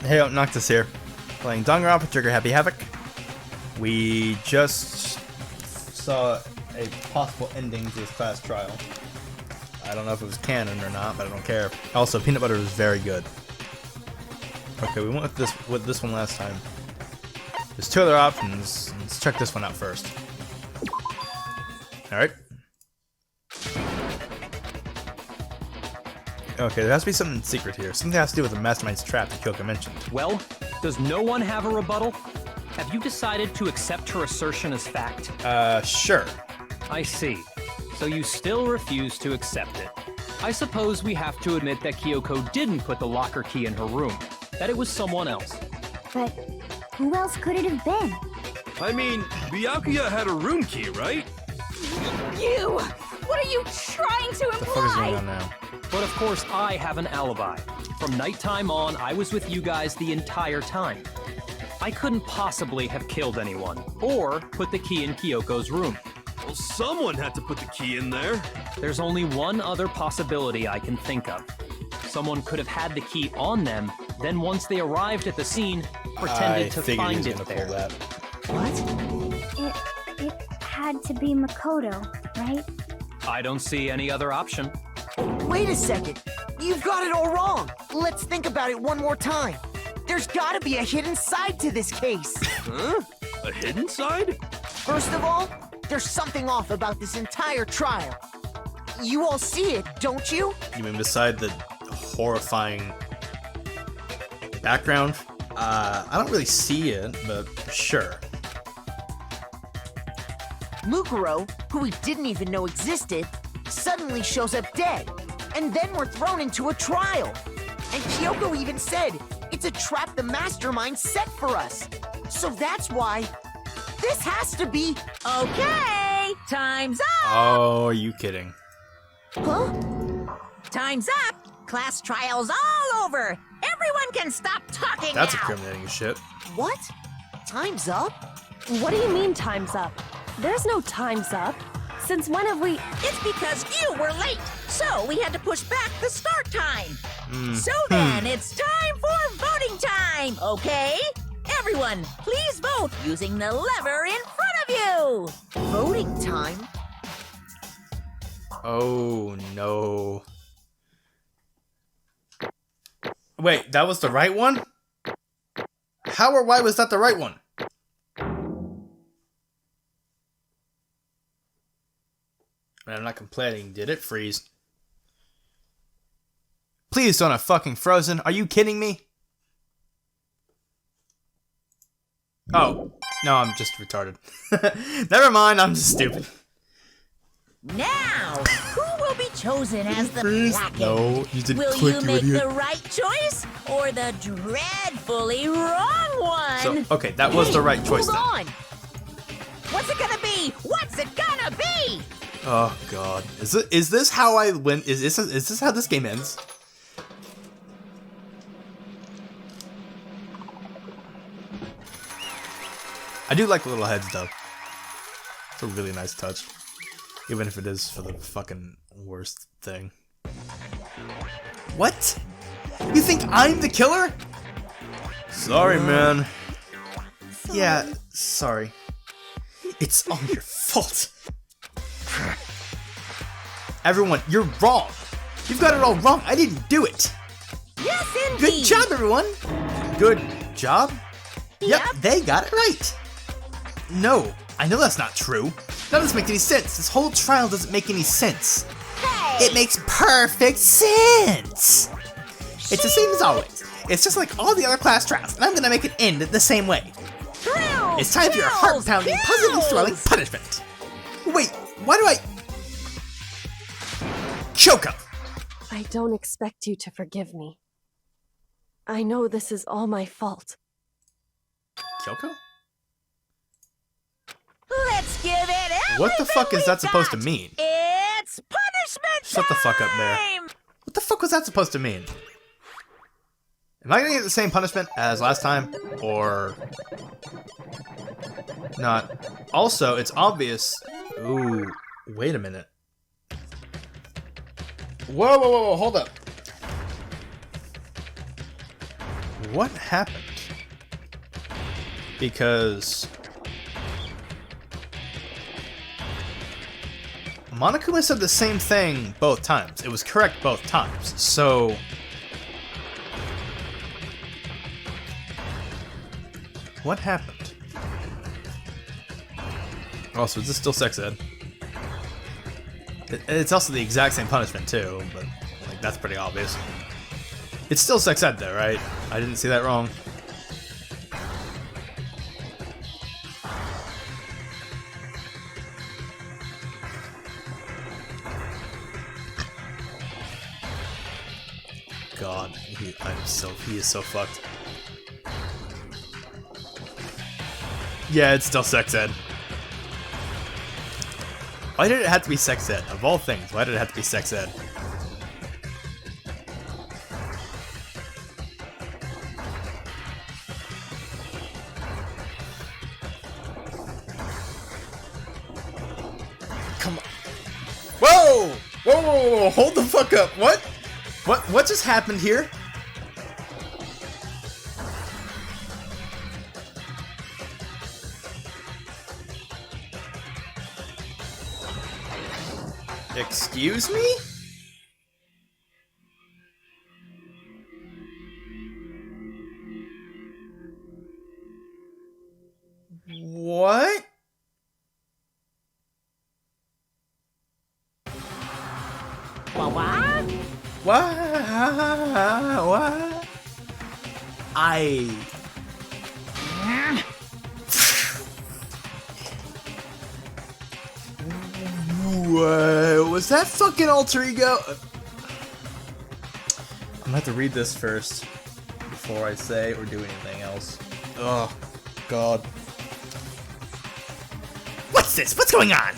Hey, Noctus here. Playing Danganronpa Trigger Happy Havoc. We just saw a possible ending to this class trial. I don't know if it was canon or not, but I don't care. Also, peanut butter is very good. Okay, we went with this one last time. There's two other options. Let's check this one out first. Alright. Okay, there has to be something secret here. Something has to do with the Mastermind's trap that Kyoko mentioned. Well, does no one have a rebuttal? Have you decided to accept her assertion as fact? Sure. I see. So you still refuse to accept it. I suppose we have to admit that Kyoko didn't put the locker key in her room. That it was someone else. But who else could it have been? I mean, Byakuya had a room key, right? You! What are you trying to What the fuck is going on imply? now? But of course I have an alibi. From nighttime on, I was with you guys the entire time. I couldn't possibly have killed anyone, or put the key in Kyoko's room. Well, someone had to put the key in there. There's only one other possibility I can think of. Someone could have had the key on them, then once they arrived at the scene, pretended to figured he was find it gonna there. pull that. What? It had to be Makoto, right? I don't see any other option. Wait a second. You've got it all wrong. Let's think about it one more time. There's gotta be a hidden side to this case. Huh? A hidden side? First of all, there's something off about this entire trial. You all see it, don't you? You mean beside the horrifying background? I don't really see it, but sure. Mukuro, who we didn't even know existed, suddenly shows up dead. And then we're thrown into a trial. And Kyoko even said, it's a trap the mastermind set for us. So that's why this has to be... Okay, time's up! Oh, are you kidding? Huh? Time's up! Class trial's all over! Everyone can stop talking That's now! incriminating shit. What? Time's up? What do you mean time's up? There's no time's up. Since when have we... It's because you were late, so we had to push back the start time. So then, it's time for voting time, okay? Everyone, please vote using the lever in front of you! Voting time? Oh, no. Wait, that was the right one? How or why was that the right one? I'm not complaining. Did it freeze? Please don't have fucking frozen. Are you kidding me? Oh. No, I'm just retarded. Never mind, I'm just stupid. Now, who will be chosen as the Freeze. blackened? No, you didn't Will click, you you make idiot. the right choice or the dreadfully wrong one? So, okay, that was the right choice Hold then. on. What's it gonna be? What's it gonna be? Oh god. Is this how I win? Is this how this game ends? I do like the little heads though. It's a really nice touch. Even if it is for the fucking worst thing. What? You think I'm the killer? Sorry, man. Yeah, sorry. It's all your fault. Everyone, you're wrong. You've got it all wrong. I didn't do it. Yes, indeed. Good job, everyone. Good job? Yep, Yep. they got it right. No, I know that's not true. That doesn't make any sense. This whole trial doesn't make any sense. Hey, It makes perfect sense. It's the same as always. It's just like all the other class trials, and I'm gonna make it end the same way. thrills, It's time for your chills, heart-pounding, positively throwing kills. punishment. Wait, why do I... Kyoko! I don't expect you to forgive me. I know this is all my fault. Kyoko? Let's give it everything What the fuck is we've that supposed to got. mean? It's punishment Shut the fuck up there. time! What the fuck was that supposed to mean? Am I gonna get the same punishment as last time? Or... not? Also, it's obvious... Ooh, wait a minute. Whoa, hold up. what happened? Because Monokuma said the same thing both times. It was correct both times. So what happened? Also, is this still sex ed? It's also the exact same punishment too, but like that's pretty obvious. It's still sex ed though, right? I didn't see that wrong. God, he is so fucked. Yeah, it's still sex ed. Why did it have to be sex ed? Of all things, why did it have to be sex ed? Come on. Whoa! Whoa, whoa, whoa, hold the fuck up. What? What just happened here? Excuse me? What? What? Was that fucking alter ego? I'm gonna have to read this first before I say or do anything else. Oh, God. What's this? What's going on?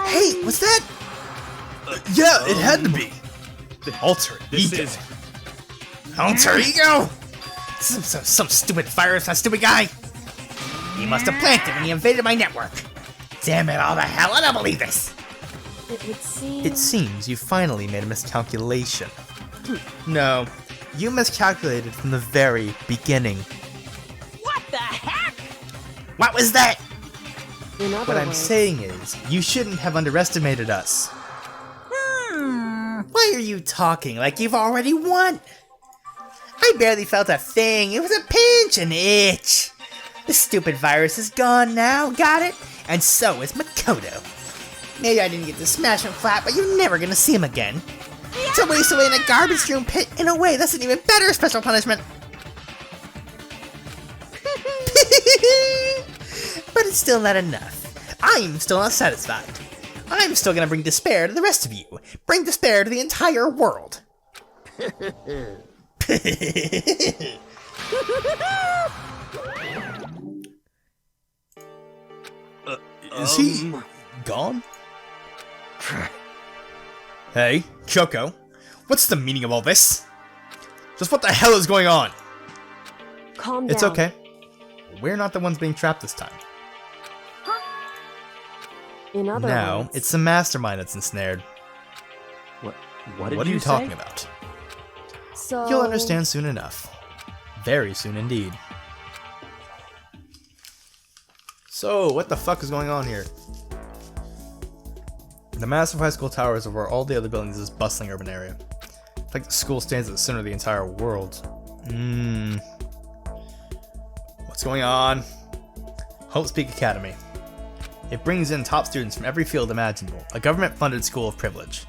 Hey, what's that? Yeah, it had to be. Alter ego. Alter ego? Some stupid virus, that stupid guy. He must have planted when he invaded my network. Damn it all the hell, I don't believe this. It would seem... It seems you finally made a miscalculation. No, you miscalculated from the very beginning. What the heck? What was that? In other What I'm words, saying is, you shouldn't have underestimated us. Why are you talking like you've already won? I barely felt a thing. It was a pinch, an itch. The stupid virus is gone now, got it? And so is Makoto. Maybe I didn't get to smash him flat, but you're never gonna see him again. To waste away in a garbage room pit, in a way, that's an even better special punishment. But it's still not enough. I'm still not satisfied. I'm still gonna bring despair to the rest of you. Bring despair to the entire world. Is he gone? Hey, Kyoko. What's the meaning of all this? Just what the hell is going on? calm down. It's okay. We're not the ones being trapped this time. In other Now, words, it's the mastermind that's ensnared. What did What are you say? talking about? so... You'll understand soon enough. Very soon indeed. So, what the fuck is going on here? The massive high school tower is over all the other buildings in this bustling urban area. It's like the school stands at the center of the entire world. What's going on? Hope's Peak Academy. It brings in top students from every field imaginable, a government-funded school of privilege.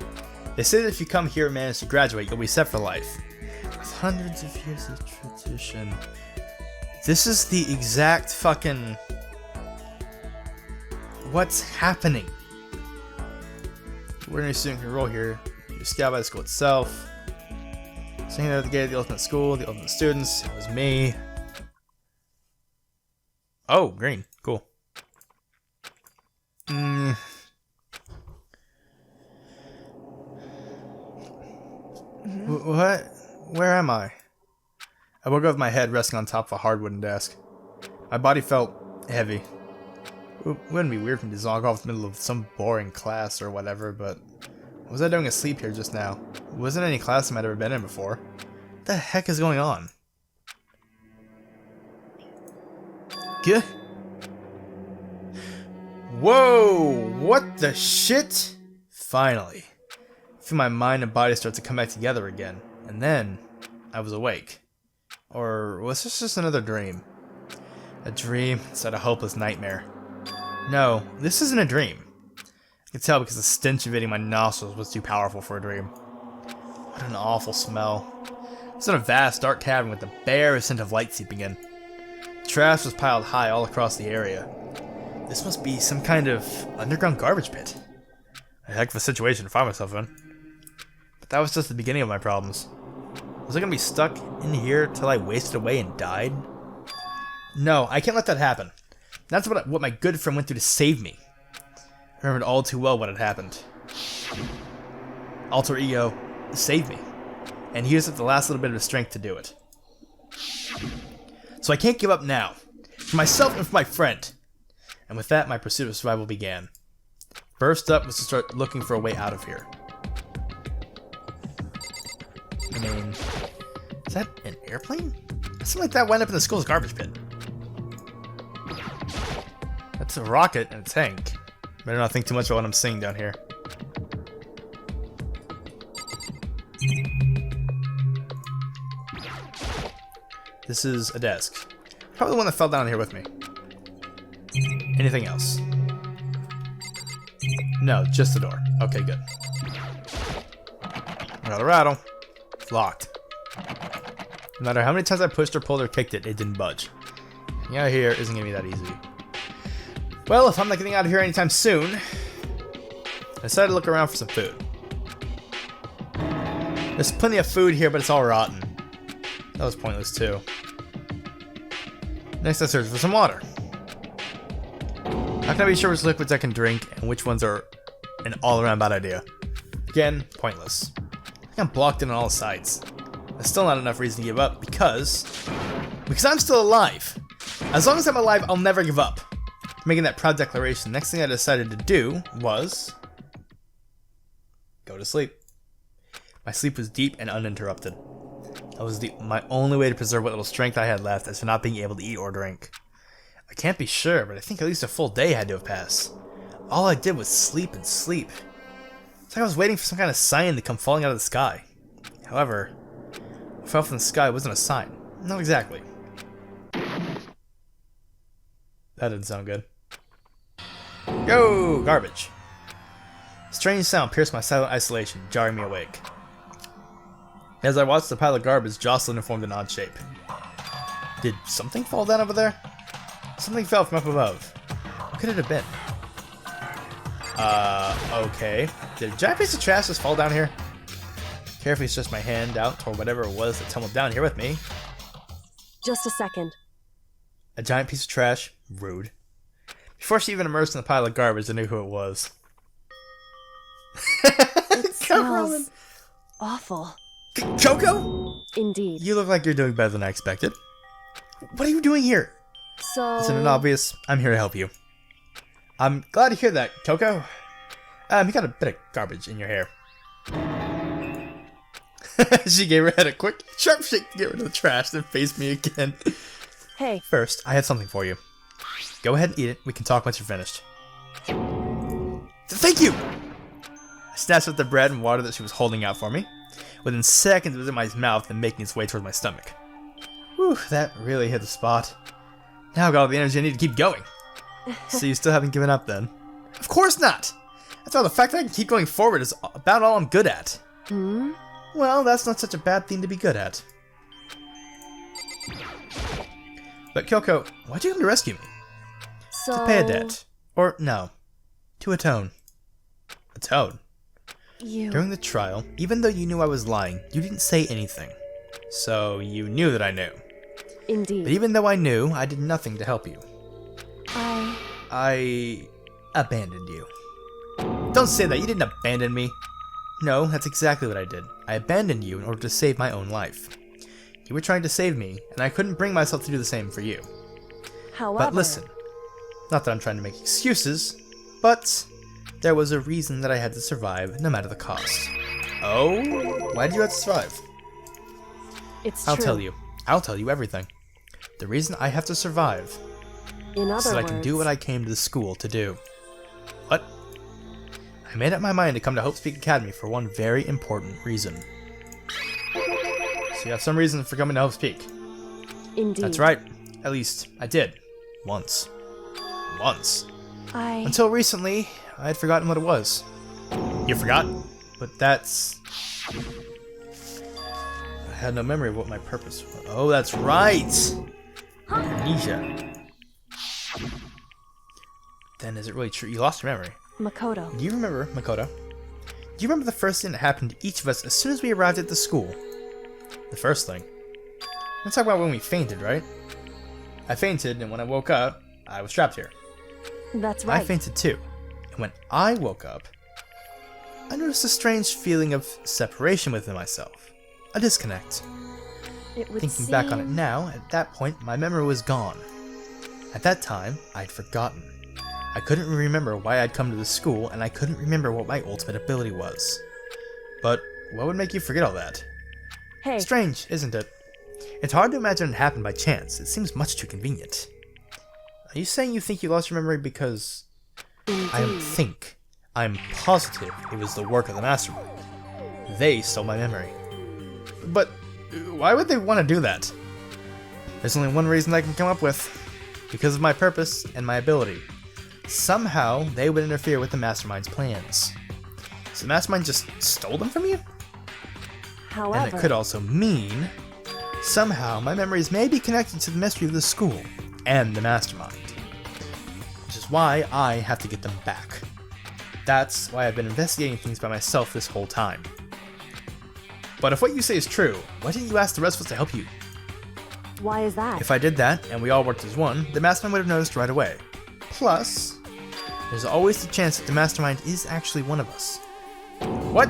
They say that if you come here and manage to graduate, you'll be set for life. With hundreds of years of tradition. This is the exact fucking... What's happening? Ordinary student can enroll here. You're scouted by the school itself. Singing at the gate of the ultimate school, the ultimate students. It was me. Oh, green. Cool. What? Where am I? I woke up with my head resting on top of a hard wooden desk. My body felt heavy. It wouldn't be weird for me to zonk off in the middle of some boring class or whatever, but what was I doing asleep here just now? It wasn't any class I might have ever been in before. What the heck is going on? Gah. Whoa! What the shit? Finally. I feel my mind and body start to come back together again. And then, I was awake. Or was this just another dream? A dream instead of a hopeless nightmare. No, this isn't a dream. I could tell because the stench invading my nostrils was too powerful for a dream. What an awful smell. I was in a vast, dark cavern with the bare scent of light seeping in. Trash was piled high all across the area. This must be some kind of underground garbage pit. A heck of a situation to find myself in. But that was just the beginning of my problems. Was I gonna be stuck in here till I wasted away and died? No, I can't let that happen. That's what my good friend went through to save me. I remembered all too well what had happened. Alter Ego saved me. And here's the last little bit of strength to do it. So I can't give up now. For myself and for my friend. And with that, my pursuit of survival began. First up was to start looking for a way out of here. I mean, is that an airplane? Something like that went up in the school's garbage pit. That's a rocket and a tank. Better not think too much about what I'm seeing down here. This is a desk. Probably the one that fell down here with me. Anything else? No, just the door. Okay, good. Another rattle. It's locked. No matter how many times I pushed or pulled or kicked it, it didn't budge. Getting out of here isn't gonna be that easy. Well, if I'm not getting out of here anytime soon, I decided to look around for some food. There's plenty of food here, but it's all rotten. That was pointless too. Next I searched for some water. How can I be sure which liquids I can drink and which ones are an all-around bad idea? Again, pointless. I think I'm blocked in on all sides. That's still not enough reason to give up because I'm still alive. As long as I'm alive, I'll never give up. Making that proud declaration, the next thing I decided to do was go to sleep. My sleep was deep and uninterrupted. That was my only way to preserve what little strength I had left as to not being able to eat or drink. I can't be sure, but I think at least a full day had to have passed. All I did was sleep and sleep. It's like I was waiting for some kind of sign to come falling out of the sky. However, what fell from the sky wasn't a sign. Not exactly. That didn't sound good. Yo, garbage. A strange sound pierced my silent isolation, jarring me awake. As I watched the pile of garbage jostle and formed an odd shape. Did something fall down over there? Something fell from up above. What could it have been? Okay. Did a giant piece of trash just fall down here? Carefully stretched my hand out toward whatever it was that tumbled down here with me. Just a second. A giant piece of trash? Rude. Before she even emerged in the pile of garbage, I knew who it was. It smells awful. Choco? Indeed. You look like you're doing better than I expected. What are you doing here? So... Isn't it obvious? I'm here to help you. I'm glad to hear that, Coco. You got a bit of garbage in your hair. She gave her head a quick, sharp shake to get rid of the trash, then faced me again. Hey. First, I have something for you. Go ahead and eat it. We can talk once you're finished. Thank you! I snatched up the bread and water that she was holding out for me. Within seconds, it was in my mouth and making its way towards my stomach. Whew, that really hit the spot. Now I've got all the energy I need to keep going. So you still haven't given up then? Of course not! After all, the fact that I can keep going forward is about all I'm good at. Hmm? Well, that's not such a bad thing to be good at. But Kyoko, why'd you come to rescue me? So... To pay a debt. Or, no. To atone. Atone? You... During the trial, even though you knew I was lying, you didn't say anything. So, you knew that I knew. Indeed. But even though I knew, I did nothing to help you. I abandoned you. Don't say that, you didn't abandon me. No, that's exactly what I did. I abandoned you in order to save my own life. You were trying to save me, and I couldn't bring myself to do the same for you. However... But listen, not that I'm trying to make excuses, but there was a reason that I had to survive, no matter the cost. Oh? Why did you have to survive? It's I'll true. tell you. I'll tell you everything. The reason I have to survive In other so that I words, can do what I came to the school to do. What? I made up my mind to come to Hope Peak Academy for one very important reason. So you have some reason for coming to Hope Peak. Indeed. That's right. At least, I did. Once. Once. I... Until recently, I had forgotten what it was. You forgot? But that's... I had no memory of what my purpose was. Oh, that's right! Amnesia. Then is it really true? You lost your memory. Makoto. Do you remember, Makoto? Do you remember the first thing that happened to each of us as soon as we arrived at the school? The first thing. Let's talk about when we fainted, right? I fainted, and when I woke up, I was trapped here. That's right. I fainted too. And when I woke up, I noticed a strange feeling of separation within myself. A disconnect. It would Thinking seem... back on it now, at that point, my memory was gone. At that time, I'd forgotten. I couldn't remember why I'd come to the school, and I couldn't remember what my ultimate ability was. But what would make you forget all that? Hey, Strange, isn't it? It's hard to imagine it happened by chance. It seems much too convenient. Are you saying you think you lost your memory because... I don't indeed. think. I'm positive it was the work of the Mastermind. They stole my memory. But why would they want to do that? There's only one reason I can come up with. Because of my purpose and my ability. Somehow, they would interfere with the Mastermind's plans. So the Mastermind just stole them from you? However... And it could also mean, somehow my memories may be connected to the mystery of the school and the Mastermind. Which is why I have to get them back. That's why I've been investigating things by myself this whole time. But if what you say is true, why didn't you ask the rest of us to help you? Why is that? If I did that, and we all worked as one, the Mastermind would have noticed right away. Plus, there's always the chance that the Mastermind is actually one of us. What?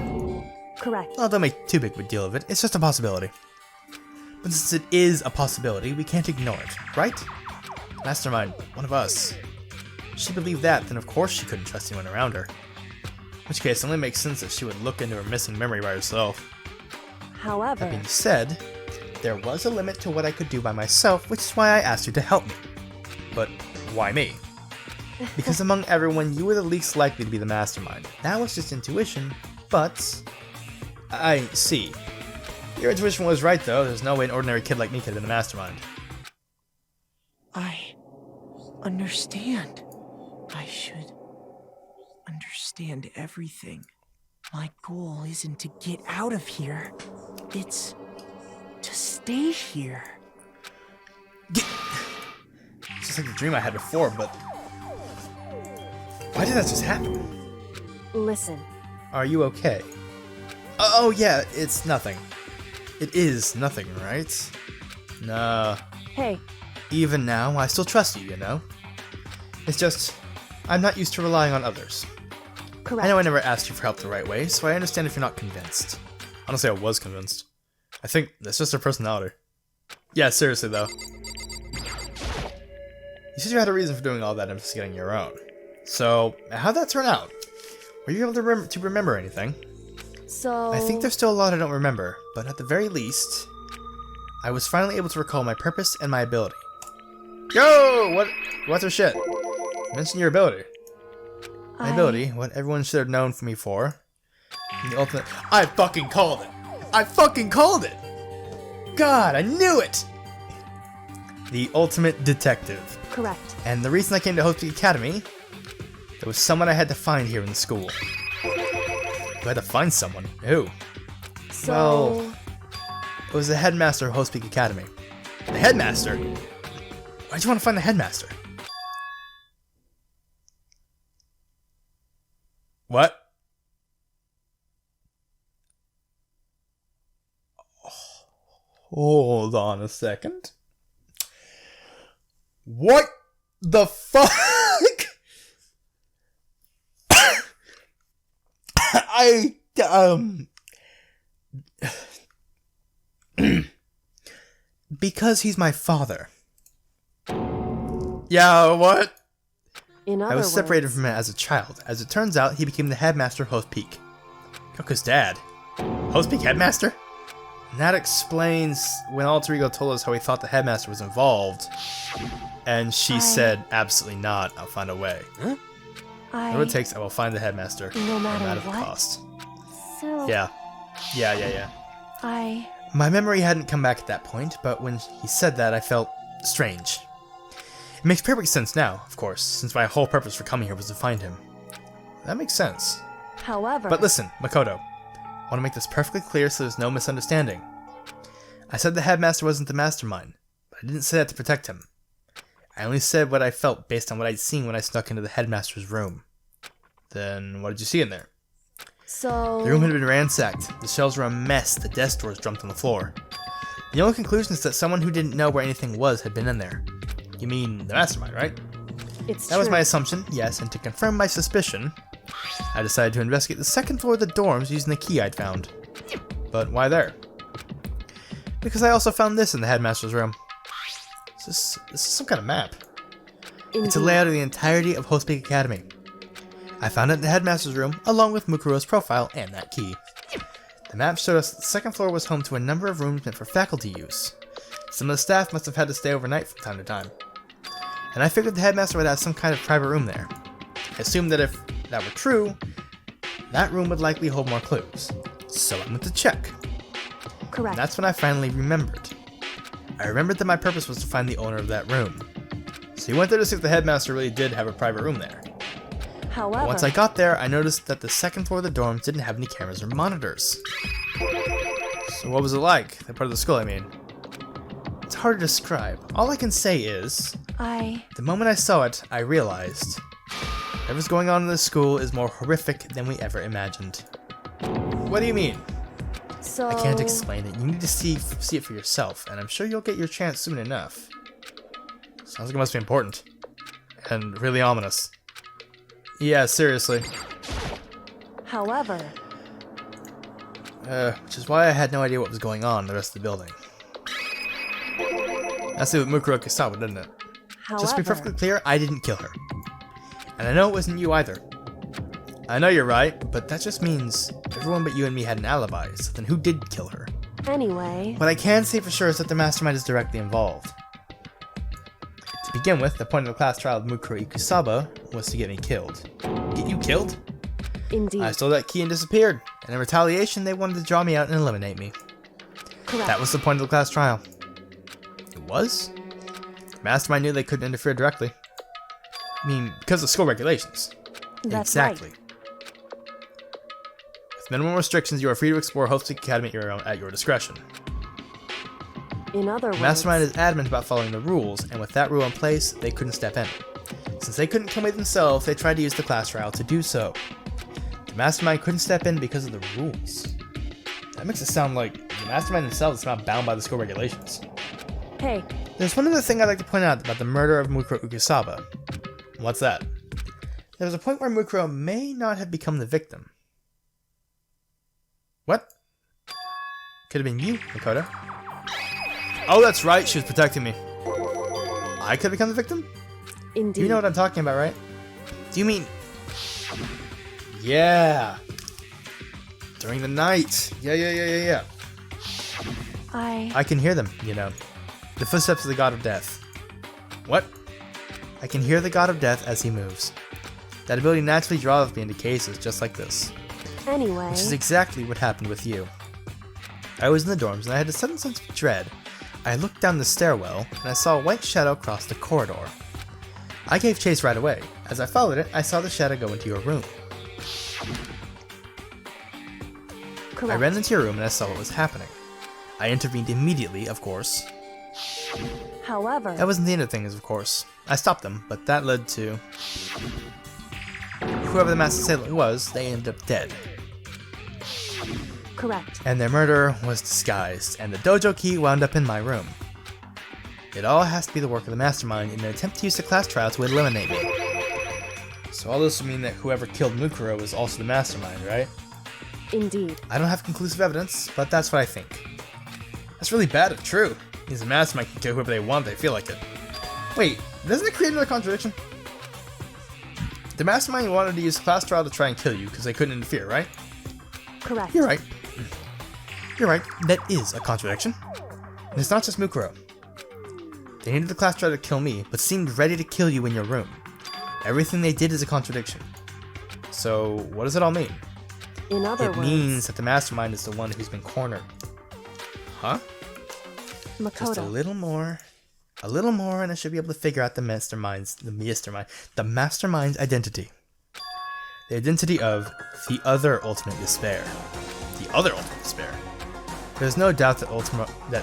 Correct. Well, don't make too big of a deal of it, it's just a possibility. But since it is a possibility, we can't ignore it, right? Mastermind, one of us. If she believed that, then of course she couldn't trust anyone around her. In which case, it only makes sense that she would look into her missing memory by herself. However... That being said, there was a limit to what I could do by myself, which is why I asked you to help me. But why me? Because among everyone, you were the least likely to be the Mastermind. That was just intuition, but... I see. Your intuition was right, though. There's no way an ordinary kid like me could have been the Mastermind. I understand. I should understand everything. My goal isn't to get out of here. It's to stay here. It's just like the dream I had before, but... why did that just happen? Listen. Are you okay? Oh yeah, it's nothing. It is nothing, right? Nah. Hey, Even now, I still trust you, you know? It's just, I'm not used to relying on others. correct. I know I never asked you for help the right way, so I understand if you're not convinced. Honestly, I was convinced. I think that's just her personality. Yeah, seriously though. You said you had a reason for doing all that investigating your own. So, how'd that turn out? Were you able to remember anything? So... I think there's still a lot I don't remember, but at the very least, I was finally able to recall my purpose and my ability. Yo! What's her shit? Mention your ability. My ability, what everyone should have known me for. And the ultimate... I fucking called it! I fucking called it! God, I knew it! The ultimate detective. Correct. And the reason I came to Hope Peak Academy, there was someone I had to find here in the school. I had to find someone? Who? So... Well, it was the headmaster of Hope Peak Academy. The headmaster? Why'd you want to find the headmaster? What? Hold on a second. What the fuck? Because he's my father. Yeah, what? In other I was separated words, from him as a child. As it turns out, he became the headmaster of Hope Peak. Kyoko's dad. Hope Peak headmaster? And that explains when Alter Ego told us how he thought the headmaster was involved. And she said, absolutely not, I'll find a way. Whatever it takes, I will find the headmaster. No matter the what? cost. So... Yeah. My memory hadn't come back at that point, but when he said that, I felt strange. It makes perfect sense now, of course, since my whole purpose for coming here was to find him. That makes sense. However... But listen, Makoto. I want to make this perfectly clear so there's no misunderstanding. I said the headmaster wasn't the mastermind, but I didn't say that to protect him. I only said what I felt based on what I'd seen when I snuck into the headmaster's room. Then what did you see in there? So... The room had been ransacked, the shelves were a mess, the desk drawers dumped on the floor. The only conclusion is that someone who didn't know where anything was had been in there. You mean the mastermind, right? It's That was my assumption, yes, and to confirm my suspicion, I decided to investigate the second floor of the dorms using the key I'd found. But why there? Because I also found this in the headmaster's room. This is some kind of map. It's a layout of the entirety of Host Peak Academy. I found it in the headmaster's room, along with Mukuro's profile and that key. The map showed us that the second floor was home to a number of rooms meant for faculty use. Some of the staff must have had to stay overnight from time to time. And I figured the headmaster would have some kind of private room there. I assumed that if that were true, that room would likely hold more clues. So I went to check. Correct. And that's when I finally remembered. I remembered that my purpose was to find the owner of that room. So he went there to see if the headmaster really did have a private room there. However... Once I got there, I noticed that the second floor of the dorms didn't have any cameras or monitors. So what was it like? That part of the school, I mean. It's hard to describe. All I can say is... The moment I saw it, I realized... whatever's going on in this school is more horrific than we ever imagined. What do you mean? So... I can't explain it. You need to see it for yourself, and I'm sure you'll get your chance soon enough. Sounds like it must be important. And really ominous. Yeah, seriously. However... which is why I had no idea what was going on in the rest of the building. That's it with Mukuro Kisawa, didn't it? However... Just to be perfectly clear, I didn't kill her. And I know it wasn't you either. I know you're right, but that just means everyone but you and me had an alibi, so then who did kill her? Anyway... What I can say for sure is that the mastermind is directly involved. To begin with, the point of the class trial of Mukuro Ikusaba was to get me killed. Get you killed? Indeed. I stole that key and disappeared, and in retaliation they wanted to draw me out and eliminate me. Correct. That was the point of the class trial. It was? The mastermind knew they couldn't interfere directly. I mean, because of school regulations. That's exactly. right. With minimum restrictions, you are free to explore Host Peak Academy at your discretion. In other words... The mastermind is adamant about following the rules, and with that rule in place, they couldn't step in. Since they couldn't kill me themselves, they tried to use the class trial to do so. The mastermind couldn't step in because of the rules. That makes it sound like the mastermind themselves is not bound by the school regulations. Hey. There's one other thing I'd like to point out about the murder of Mukuro Ikusaba. What's that? There was a point where Mukuro may not have become the victim. What? Could have been you, Makoto. Oh, that's right, she was protecting me. I could have become the victim? Indeed. You know what I'm talking about, right? Do you mean... Yeah. During the night. Yeah. I can hear them, you know. The footsteps of the god of death. What? I can hear the god of death as he moves. That ability naturally draws me into cases just like this. Anyway... Which is exactly what happened with you. I was in the dorms and I had a sudden sense of dread. I looked down the stairwell and I saw a white shadow cross the corridor. I gave chase right away. As I followed it, I saw the shadow go into your room. Correct. I ran into your room and I saw what was happening. I intervened immediately, of course. However... That wasn't the end of things, of course. I stopped them, but that led to... Whoever the master assailant was, they ended up dead. Correct. And their murder was disguised, and the dojo key wound up in my room. It all has to be the work of the mastermind in an attempt to use the class trial to eliminate me. So all this would mean that whoever killed Mukuro was also the mastermind, right? Indeed. I don't have conclusive evidence, but that's what I think. That's really bad if true. Means the mastermind can kill whoever they want if they feel like it. Wait, doesn't it create another contradiction? The mastermind wanted to use class trial to try and kill you because they couldn't interfere, right? Correct. You're right. You're right, that is a contradiction. And it's not just Mukuro. They needed the class trial to kill me, but seemed ready to kill you in your room. Everything they did is a contradiction. So, what does it all mean? In other It words, means that the mastermind is the one who's been cornered. Huh? Just a Makoto. little more, and I should be able to figure out the mastermind's identity. The identity of the other ultimate despair. The other ultimate despair. There's no doubt that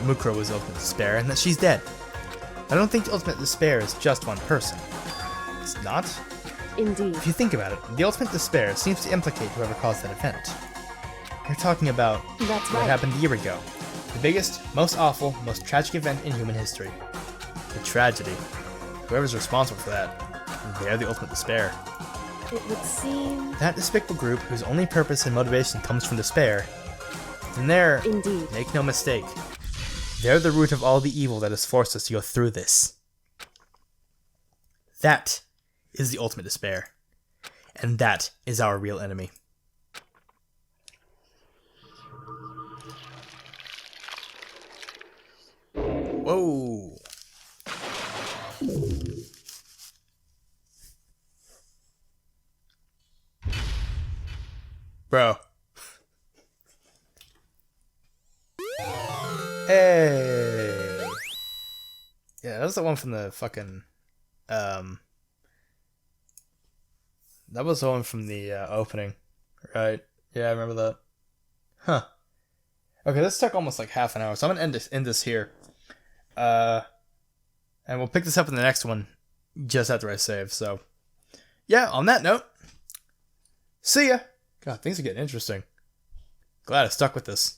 Mukuro was ultimate despair and that she's dead. I don't think the ultimate despair is just one person. It's not? Indeed. If you think about it, the ultimate despair seems to implicate whoever caused that event. You're talking about That's what right. happened a year ago. The biggest, most awful, most tragic event in human history. The tragedy. Whoever's responsible for that, they're the ultimate despair. It would seem. That despicable group whose only purpose and motivation comes from despair, and they're, Indeed. make no mistake, they're the root of all the evil that has forced us to go through this. That is the ultimate despair. And that is our real enemy. Whoa. Bro. Hey. Yeah, that was the one from the fucking that was the one from the opening, right? Yeah, I remember that. Huh. Okay, this took almost like half an hour, so I'm gonna end this here. And we'll pick this up in the next one just after I save. So, yeah, on that note, see ya. God, things are getting interesting. Glad I stuck with this.